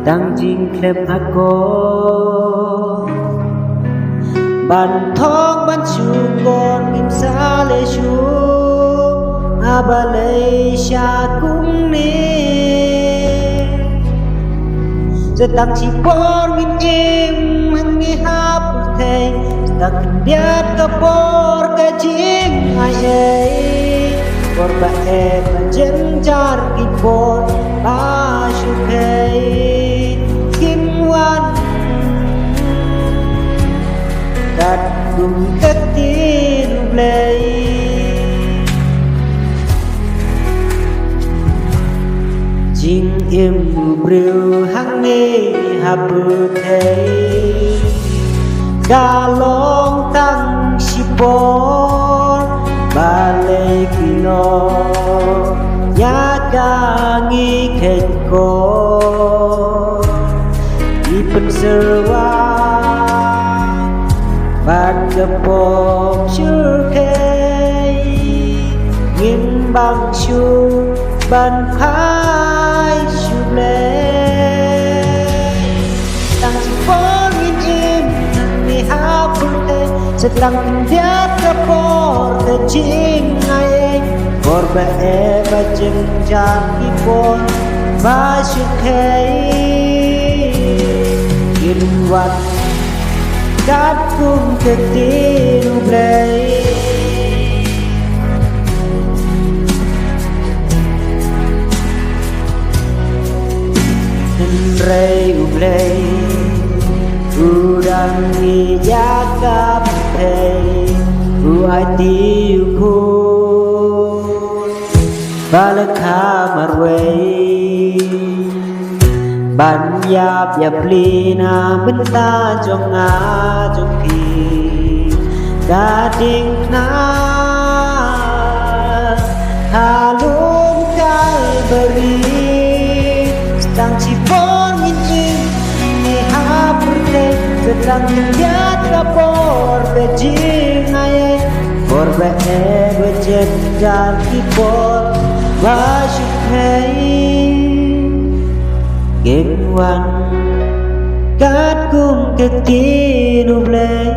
Đang chinh khép hát cô bàn thong ban chu con kim sa lê chu ba lê cha cũng nè giờ đang chỉ con min em hằng nghe hấp thề đang biết cái bor cái chinh ai ấy bor ba em chân char ki bor ba chu thề kim wan đặt cùng các tin play chinh im bưu hăng nghe hấp thấy ca long tăng sipor balai kilo ya ca nghi khen ko ipen serwa bát gepok chưa khay nghìn bằng chu ban khai chu lệ tăng chỉ có nghìn im ni hấp thế sedang dia gepok te ching ai bor ba e ba ching chan ki pon ba chu khay nghìn wat cát cùng thực tin play rei play udang ni jaga play ai tiu ku balakha marway ban yap yap lina benta jong a jong ki gading na halum kalberi sedang cipon ingin ni hapurte sedang lihat kapor bejing aye por be bejen jar kipor basuk hei Gen wan kat kum ke tinu play